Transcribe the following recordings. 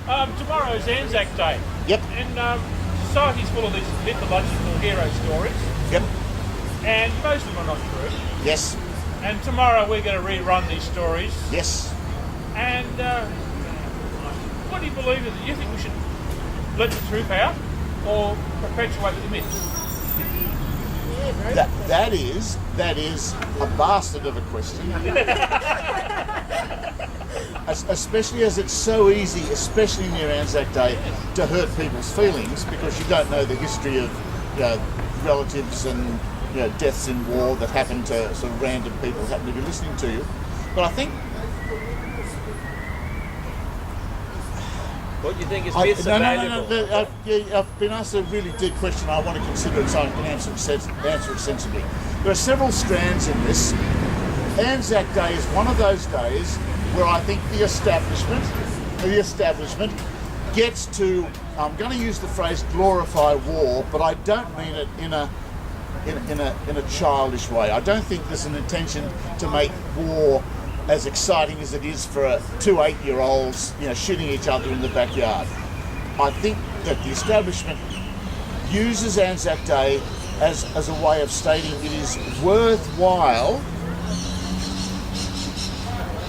Tomorrow's ANZAC Day. Yep. And society's full of these mythological hero stories, Yep. and most of them are not true. Yes. And tomorrow we're going to rerun these stories. Yes. And what do you believe? Do you think we should let the truth out or perpetuate the myth? That is a bastard of a question. Especially as it's so easy, especially near ANZAC Day, to hurt people's feelings because you don't know the history of relatives and deaths in war that happen to sort of random people happen to be listening to you. But I think What do you think is myths are valuable? No. I've been asked a really deep question. I want to consider it so I can answer it sensibly. There are several strands in this. ANZAC Day is one of those days where I think the establishment gets to, I'm going to use the phrase glorify war, but I don't mean it in a childish way. I don't think there's an intention to make war as exciting as it is for two 8-year-olds, shooting each other in the backyard. I think that the establishment uses ANZAC Day as a way of stating it is worthwhile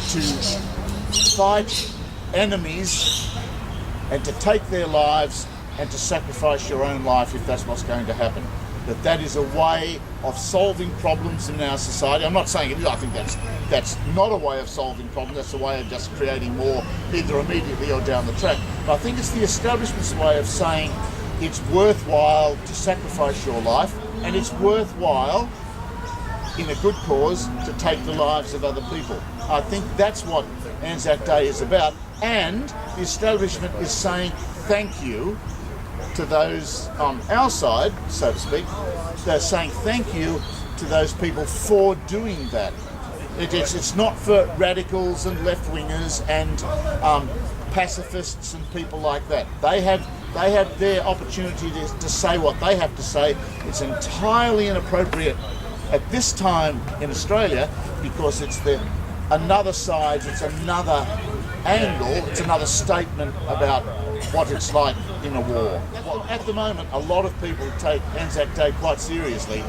to fight enemies and to take their lives and to sacrifice your own life if that's what's going to happen. That is a way of solving problems in our society. I'm not saying it is. I think that's not a way of solving problems. That's a way of just creating more, either immediately or down the track. But I think it's the establishment's way of saying it's worthwhile to sacrifice your life, and it's worthwhile, in a good cause, to take the lives of other people. I think that's what ANZAC Day is about, and the establishment is saying thank you to those on our side, so to speak. They're saying thank you to those people for doing that. It's not for radicals and left-wingers and pacifists and people like that. They have their opportunity to say what they have to say. It's entirely inappropriate at this time in Australia because it's another side, it's another angle, it's another statement about what it's like in a war. Well, at the moment, a lot of people take ANZAC Day quite seriously,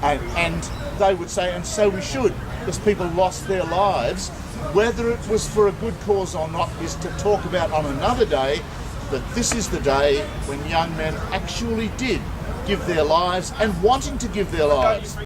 and they would say, and so we should, because people lost their lives. Whether it was for a good cause or not is to talk about on another day, but this is the day when young men actually did give their lives and wanting to give their lives.